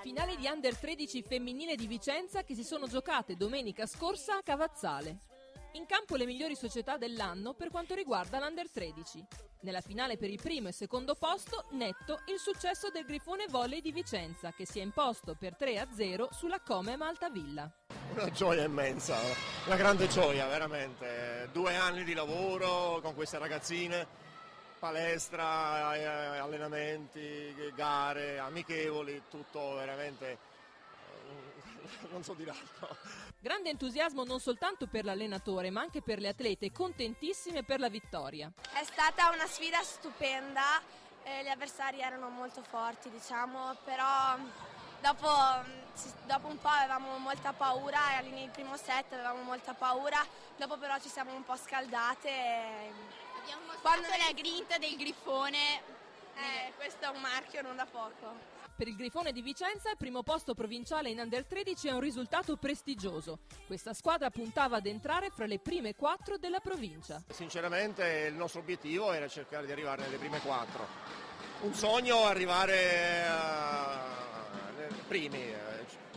Finale di Under 13 femminile di Vicenza che si sono giocate domenica scorsa a Cavazzale. In campo le migliori società dell'anno per quanto riguarda l'Under 13. Nella finale per il primo e secondo posto, netto il successo del Grifone Volley di Vicenza, che si è imposto per 3-0 sulla Comem Altavilla. Una gioia immensa, una grande gioia veramente. 2 anni di lavoro con queste ragazzine, palestra, allenamenti, gare, amichevoli, tutto veramente... non so dire altro. Grande entusiasmo non soltanto per l'allenatore ma anche per le atlete, contentissime per la vittoria. È stata una sfida stupenda, gli avversari erano molto forti diciamo, però dopo un po' avevamo molta paura e all'inizio del primo set avevamo molta paura, dopo però ci siamo un po' scaldate. Abbiamo mostrato la grinta del Grifone. Questo è un marchio non da poco. Per il Grifone di Vicenza il primo posto provinciale in Under 13 è un risultato prestigioso. Questa squadra puntava ad entrare fra le prime 4 della provincia. Sinceramente il nostro obiettivo era cercare di arrivare nelle prime 4. Un sogno arrivare nei primi.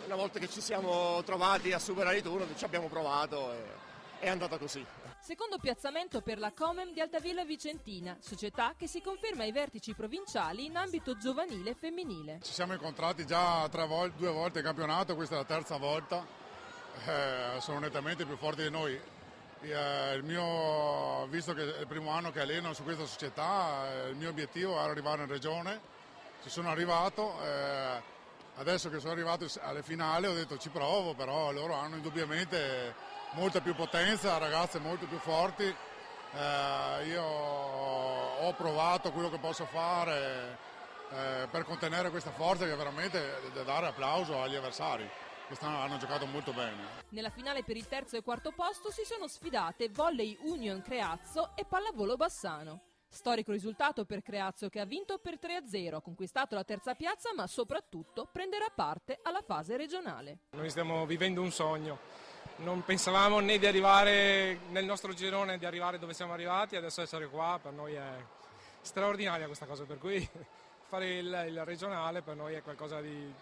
Una volta che ci siamo trovati a superare i turni ci abbiamo provato e è andata così. Secondo piazzamento per la Comem di Altavilla Vicentina, società che si conferma ai vertici provinciali in ambito giovanile e femminile. Ci siamo incontrati già 2 volte in campionato, questa è la terza volta, sono nettamente più forti di noi. Visto che è il primo anno che alleno su questa società, il mio obiettivo era arrivare in regione, ci sono arrivato, adesso che sono arrivato alle finali ho detto ci provo, però loro hanno indubbiamente molta più potenza, ragazze molto più forti, io ho provato quello che posso fare per contenere questa forza che è veramente da dare applauso agli avversari che hanno giocato molto bene. Nella finale per il terzo e quarto posto si sono sfidate Volley Union Creazzo e Pallavolo Bassano. Storico risultato per Creazzo che ha vinto per 3-0, ha conquistato la terza piazza ma soprattutto prenderà parte alla fase regionale. Noi stiamo vivendo un sogno. Non pensavamo né di arrivare nel nostro girone, di arrivare dove siamo arrivati, adesso essere qua per noi è straordinaria questa cosa, per cui fare il regionale per noi è qualcosa di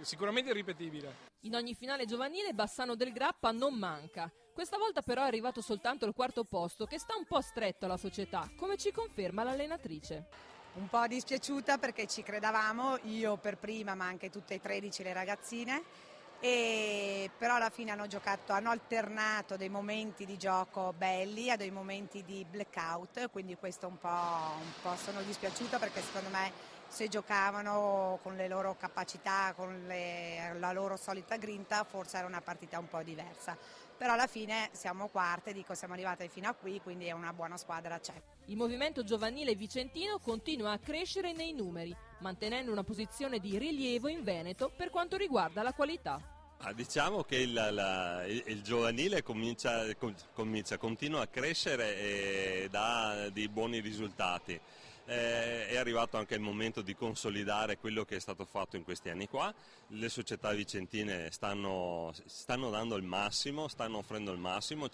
sicuramente irripetibile. In ogni finale giovanile Bassano del Grappa non manca, questa volta però è arrivato soltanto al quarto posto che sta un po' stretto alla società, come ci conferma l'allenatrice. Un po' dispiaciuta perché ci credavamo, io per prima ma anche tutte e 13 le ragazzine. Però alla fine hanno alternato dei momenti di gioco belli a dei momenti di blackout, quindi questo un po' sono dispiaciuta perché secondo me se giocavano con le loro capacità, con la loro solita grinta forse era una partita un po' diversa, però alla fine siamo quarte, siamo arrivate fino a qui, quindi è una buona squadra c'è. Il movimento giovanile vicentino continua a crescere nei numeri, mantenendo una posizione di rilievo in Veneto per quanto riguarda la qualità. Diciamo che il giovanile continua a crescere e dà dei buoni risultati. È arrivato anche il momento di consolidare quello che è stato fatto in questi anni qua. Le società vicentine stanno dando il massimo, stanno offrendo il massimo,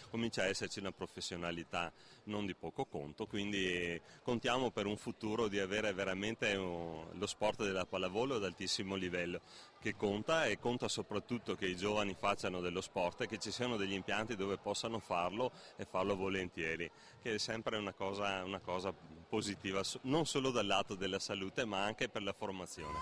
comincia a esserci una professionalità non di poco conto, quindi contiamo per un futuro di avere veramente lo sport della pallavolo ad altissimo livello, che conta, e conta soprattutto che i giovani facciano dello sport e che ci siano degli impianti dove possano farlo e farlo volentieri, che è sempre una cosa positiva, non solo dal lato della salute ma anche per la formazione.